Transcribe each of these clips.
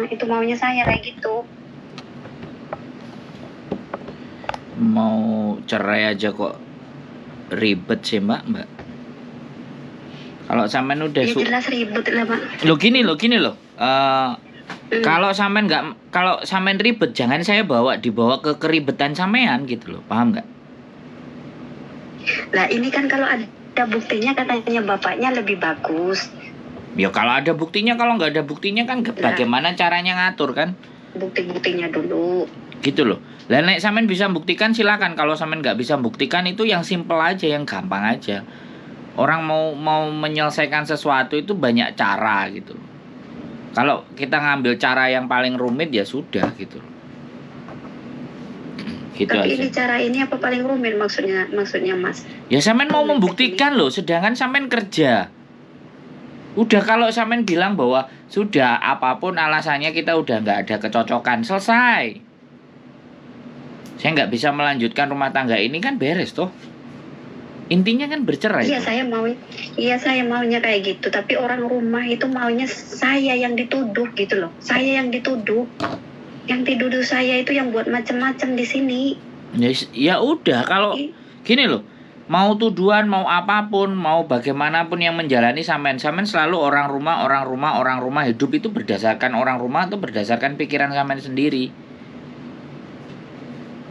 itu maunya saya kayak gitu. Mau cerai aja kok ribet sih mbak. Kalau sampean udah Ya jelas ribet lah Pak. Lo gini loh. Kalau sampean ribet, jangan saya dibawa ke keribetan sampean gitu loh, paham nggak? Lah ini kan kalau ada buktinya katanya bapaknya lebih bagus. Ya kalau ada buktinya, kalau nggak ada buktinya kan bagaimana caranya ngatur kan? Bukti-buktinya dulu. Gitu loh. Lah nek sampean bisa buktikan silakan. Kalau sampean nggak bisa buktikan itu yang simple aja, yang gampang aja. Orang mau menyelesaikan sesuatu itu banyak cara gitu loh. Kalau kita ngambil cara yang paling rumit ya sudah gitu loh. Gitu tapi aja. Ini cara ini apa paling rumit maksudnya Mas? Ya sampean mau membuktikan loh, sedangkan sampean kerja. Udah kalau sampean bilang bahwa sudah apapun alasannya kita udah nggak ada kecocokan, selesai. Saya nggak bisa melanjutkan rumah tangga ini kan beres toh. Intinya kan bercerai. Iya saya maunya kayak gitu, tapi orang rumah itu maunya saya yang dituduh gitu loh. Saya yang dituduh. Yang dituduh saya itu yang buat macam-macam di sini. Ya udah kalau gini loh. Mau tuduhan, mau apapun, mau bagaimanapun yang menjalani sampean selalu orang rumah hidup itu berdasarkan orang rumah atau berdasarkan pikiran sampean sendiri.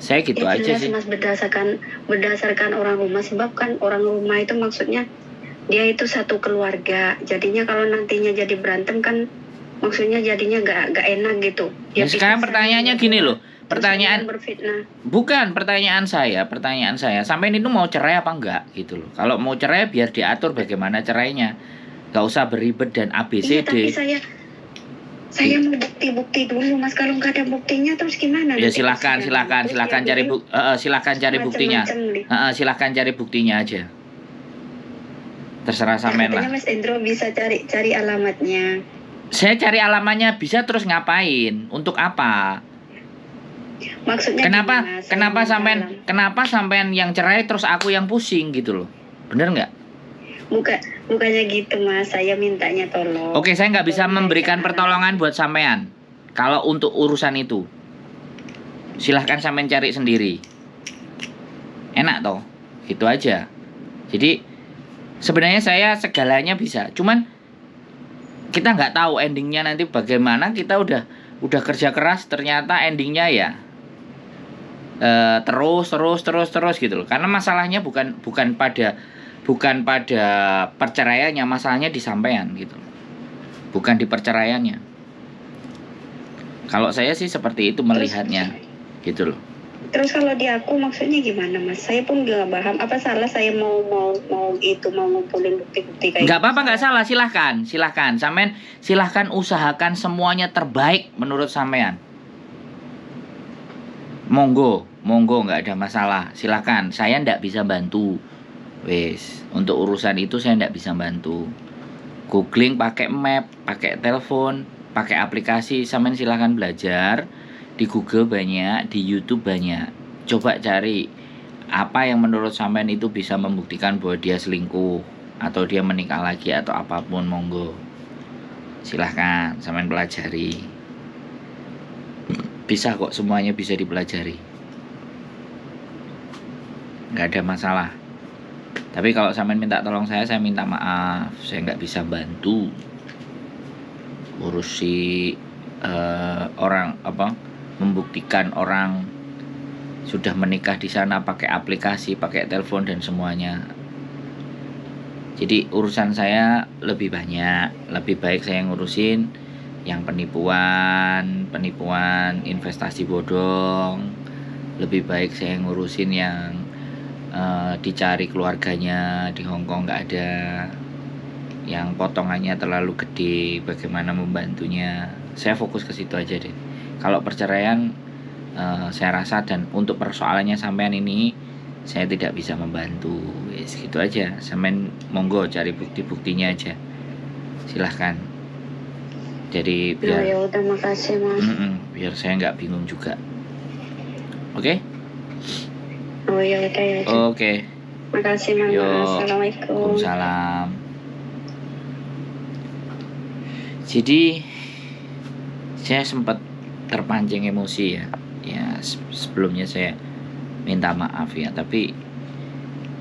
Saya gitu aja sih. Mas berdasarkan orang rumah, sebab kan orang rumah itu maksudnya dia itu satu keluarga. Jadinya kalau nantinya jadi berantem kan maksudnya jadinya nggak enak gitu. Ya sekarang pertanyaannya gini loh. Pertanyaan Bukan pertanyaan saya, sampean itu mau cerai apa enggak gitu loh. Kalau mau cerai biar diatur bagaimana cerainya. Gak usah beribet dan ABCD. Iya, tapi saya mau bukti dulu Mas. Kalau nggak ada buktinya terus gimana? Ya silahkan cari buktinya. Silahkan cari buktinya aja. Terserah sampean lah. Mas Endro bisa cari alamatnya. Saya cari alamatnya bisa, terus ngapain? Untuk apa? Maksudnya kenapa sampean yang cerai terus aku yang pusing gitu loh. Bener nggak? Bukannya gitu Mas, saya mintanya tolong. Oke, saya nggak bisa memberikan pertolongan buat sampean. Kalau untuk urusan itu, silahkan sampean cari sendiri. Enak toh, gitu aja. Jadi sebenarnya saya segalanya bisa, cuman kita nggak tahu endingnya nanti bagaimana. Kita udah kerja keras, ternyata endingnya ya terus gitu loh. Karena masalahnya bukan pada perceraiannya, masalahnya di sampean gitu. Bukan di perceraiannya. Kalau saya sih seperti itu melihatnya, gitu loh. Terus kalau di aku maksudnya gimana Mas? Saya pun nggak paham. Apa salah saya mau ngumpulin bukti-bukti kayak? Nggak apa-apa, nggak salah. Silahkan. Sampean silahkan usahakan semuanya terbaik menurut sampean. Monggo, nggak ada masalah. Silahkan. Saya nggak bisa bantu. Wes, untuk urusan itu saya nggak bisa bantu. Googling pakai map, pakai telepon, pakai aplikasi, sampean silahkan belajar. Di Google banyak, di YouTube banyak. Coba cari apa yang menurut sampean itu bisa membuktikan bahwa dia selingkuh atau dia menikah lagi atau apapun, monggo. Silahkan sampean pelajari. Bisa kok, semuanya bisa dipelajari. Nggak ada masalah. Tapi kalau sampean minta tolong saya minta maaf. Saya nggak bisa bantu urusi membuktikan orang sudah menikah di sana pakai aplikasi, pakai telepon dan semuanya. Jadi urusan saya lebih banyak. Lebih baik saya ngurusin yang penipuan, investasi bodong. Lebih baik saya ngurusin yang dicari keluarganya di Hongkong nggak ada, yang potongannya terlalu gede, bagaimana membantunya. Saya fokus ke situ aja deh. Kalau perceraian saya rasa, dan untuk persoalannya sampean ini saya tidak bisa membantu. Wes gitu aja. Sampean monggo cari bukti-buktinya aja. Silahkan. Jadi biar ya udah, makasih Mas. Biar saya nggak bingung juga. Oke? Oh ya udah ya. Oke. Makasih Mas. Assalamualaikum. Waalaikumsalam. saya sempat terpancing emosi ya. Sebelumnya saya minta maaf ya, tapi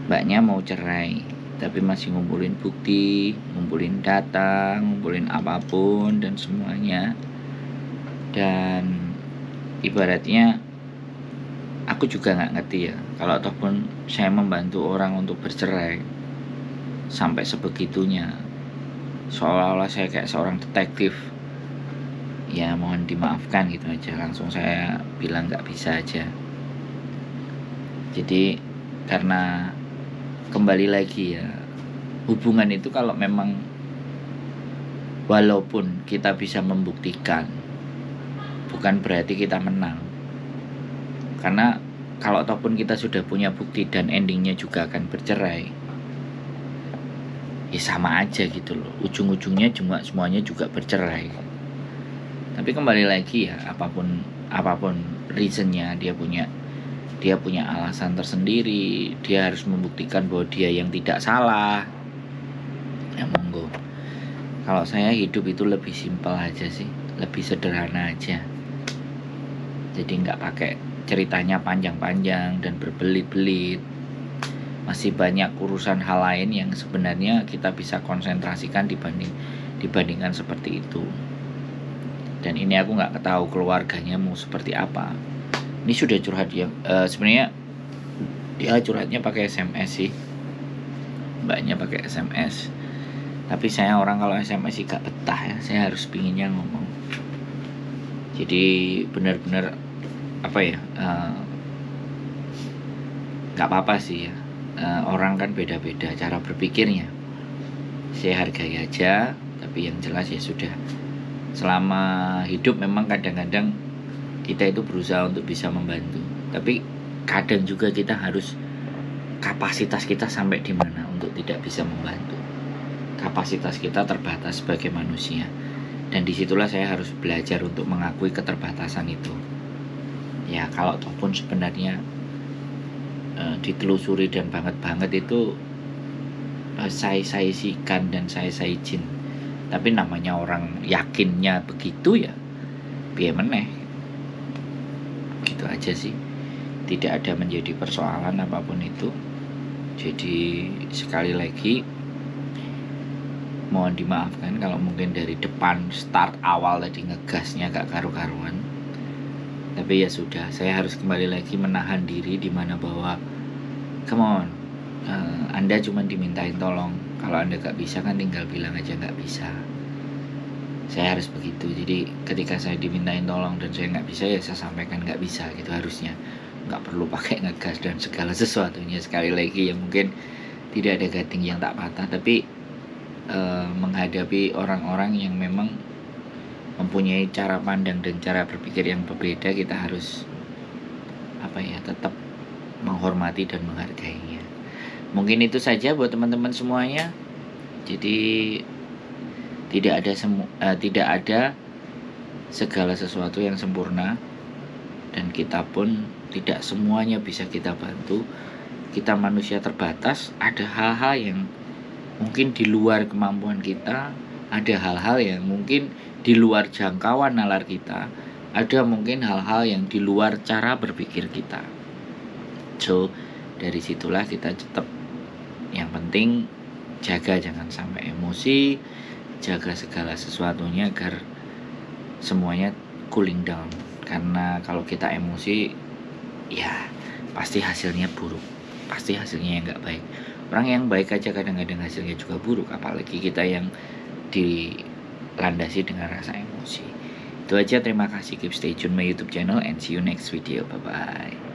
mbaknya mau cerai, tapi masih ngumpulin bukti, ngumpulin data, ngumpulin apapun dan semuanya. Dan ibaratnya aku juga nggak ngerti ya, kalau ataupun saya membantu orang untuk bercerai sampai sebegitunya, seolah-olah saya kayak seorang detektif. Ya mohon dimaafkan gitu aja, langsung saya bilang nggak bisa aja. Jadi karena kembali lagi ya, hubungan itu kalau memang walaupun kita bisa membuktikan, bukan berarti kita menang. Karena kalau ataupun kita sudah punya bukti dan endingnya juga akan bercerai, ya sama aja gitu loh, ujung-ujungnya cuma semuanya juga bercerai. Tapi kembali lagi ya, apapun reasonnya, dia punya alasan tersendiri, dia harus membuktikan bahwa dia yang tidak salah, ya monggo. Kalau saya hidup itu lebih simpel aja sih, lebih sederhana aja. Jadi nggak pakai ceritanya panjang-panjang dan berbelit-belit. Masih banyak urusan hal lain yang sebenarnya kita bisa konsentrasikan dibandingkan seperti itu. Dan ini aku nggak tahu keluarganya mau seperti apa. Ini sudah curhat ya, sebenarnya dia curhatnya pakai SMS sih, mbaknya pakai SMS. Tapi saya orang kalau SMS sih gak betah ya, saya harus pinginnya ngomong. Jadi benar-benar apa ya, nggak apa-apa sih ya, orang kan beda-beda cara berpikirnya. Saya hargai aja, tapi yang jelas ya sudah. Selama hidup memang kadang-kadang kita itu berusaha untuk bisa membantu, tapi kadang juga kita harus, kapasitas kita sampai di mana untuk tidak bisa membantu. Kapasitas kita terbatas sebagai manusia, dan disitulah saya harus belajar untuk mengakui keterbatasan itu. Ya kalau ataupun sebenarnya ditelusuri dan banget itu saya sikan dan saya izin, tapi namanya orang yakinnya begitu ya biar meneh gitu aja sih, tidak ada menjadi persoalan apapun itu. Jadi sekali lagi mohon dimaafkan kalau mungkin dari depan start awal tadi ngegasnya gak karu-karuan. Tapi ya sudah, saya harus kembali lagi menahan diri di mana bahwa come on, Anda cuma dimintain tolong. Kalau Anda gak bisa kan tinggal bilang aja gak bisa. Saya harus begitu. Jadi ketika saya dimintain tolong dan saya gak bisa, ya saya sampaikan gak bisa gitu harusnya. Gak perlu pakai ngegas dan segala sesuatunya. Sekali lagi ya mungkin tidak ada gading yang tak patah, tapi menghadapi orang-orang yang memang mempunyai cara pandang dan cara berpikir yang berbeda, kita harus tetap menghormati dan menghargainya. Mungkin itu saja buat teman-teman semuanya. Jadi tidak ada segala sesuatu yang sempurna, dan kita pun tidak semuanya bisa kita bantu. Kita manusia terbatas, ada hal-hal yang mungkin di luar kemampuan kita, ada hal-hal yang mungkin di luar jangkauan nalar kita, ada mungkin hal-hal yang di luar cara berpikir kita. So dari situlah kita tetap, yang penting jaga jangan sampai emosi, jaga segala sesuatunya agar semuanya cooling down. Karena kalau kita emosi, ya pasti hasilnya buruk, pasti hasilnya yang gak baik. Orang yang baik aja kadang-kadang hasilnya juga buruk, apalagi kita yang dilandasi dengan rasa emosi. Itu aja, terima kasih, keep stay tune my YouTube channel and see you next video, bye bye.